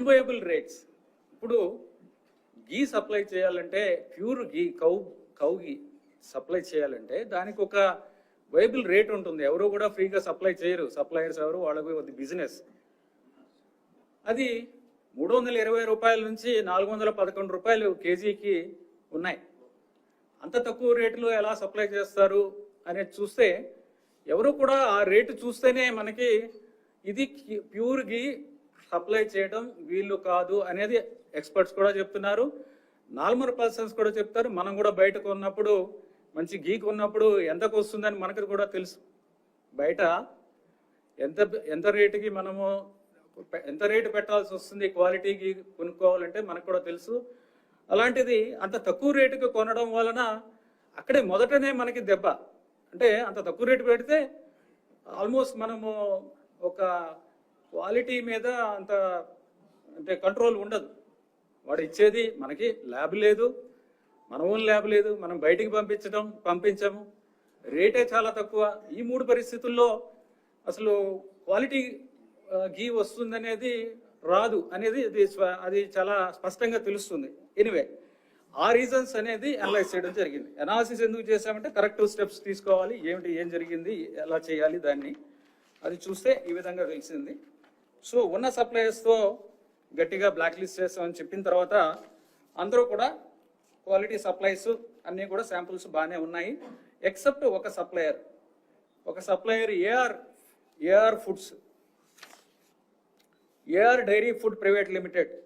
Renewable rates. ఇప్పుడు గీ supply చేయాలంటే, pure గీ cow గీ supply చేయాలంటే దానికి ఒక వైబుల్ రేట్ ఉంటుంది. ఎవరు కూడా ఫ్రీగా సప్లై చేయరు. సప్లయర్స్ ఎవరు, వాళ్ళకి బిజినెస్. అది 320 రూపాయల నుంచి 411 రూపాయలు కేజీకి ఉన్నాయి. అంత తక్కువ రేటులో ఎలా సప్లై చేస్తారు అనేది చూస్తే, ఎవరు కూడా ఆ రేటు చూస్తేనే మనకి ఇది ప్యూర్ గీ సప్లై చేయడం వీళ్ళు కాదు అనేది ఎక్స్పర్ట్స్ కూడా చెప్తున్నారు. నార్మల్ పర్సన్స్ కూడా చెప్తారు. మనం కూడా బయట కొన్నప్పుడు, మంచి గీ కొన్నప్పుడు ఎంతకు వస్తుందని మనకు కూడా తెలుసు. బయట ఎంత రేటుకి మనము ఎంత రేటు పెట్టాల్సి వస్తుంది క్వాలిటీ గీ కొనుక్కోవాలంటే మనకు కూడా తెలుసు. అలాంటిది అంత తక్కువ రేటుకి కొనడం వలన అక్కడే మొదటనే మనకి దెబ్బ. అంటే అంత తక్కువ రేటు పెడితే ఆల్మోస్ట్ మనము ఒక క్వాలిటీ మీద అంత అంటే కంట్రోల్ ఉండదు. వాడు ఇచ్చేది మనకి ల్యాబ్ లేదు, మన ఓన్ ల్యాబ్ లేదు, మనం బయటికి పంపించము, రేటే చాలా తక్కువ. ఈ 3 పరిస్థితుల్లో అసలు క్వాలిటీ గీ వస్తుందనేది రాదు అనేది అది చాలా స్పష్టంగా తెలుస్తుంది. ఎనివే, ఆ రీజన్స్ అనేది అనలైజ్ చేయడం జరిగింది. అనాలిసిస్ ఎందుకు చేశామంటే కరెక్టివ్ స్టెప్స్ తీసుకోవాలి, ఏం జరిగింది, ఎలా చేయాలి దాన్ని అది చూస్తే ఈ విధంగా తెలిసింది. సో ఉన్న సప్లయర్స్తో గట్టిగా బ్లాక్ లిస్ట్ చేస్తామని చెప్పిన తర్వాత అందరూ కూడా క్వాలిటీ సప్లైస్ అన్నీ కూడా శాంపుల్స్ బాగానే ఉన్నాయి. ఎక్సెప్ట్ ఒక supplier AR foods, AR dairy food private limited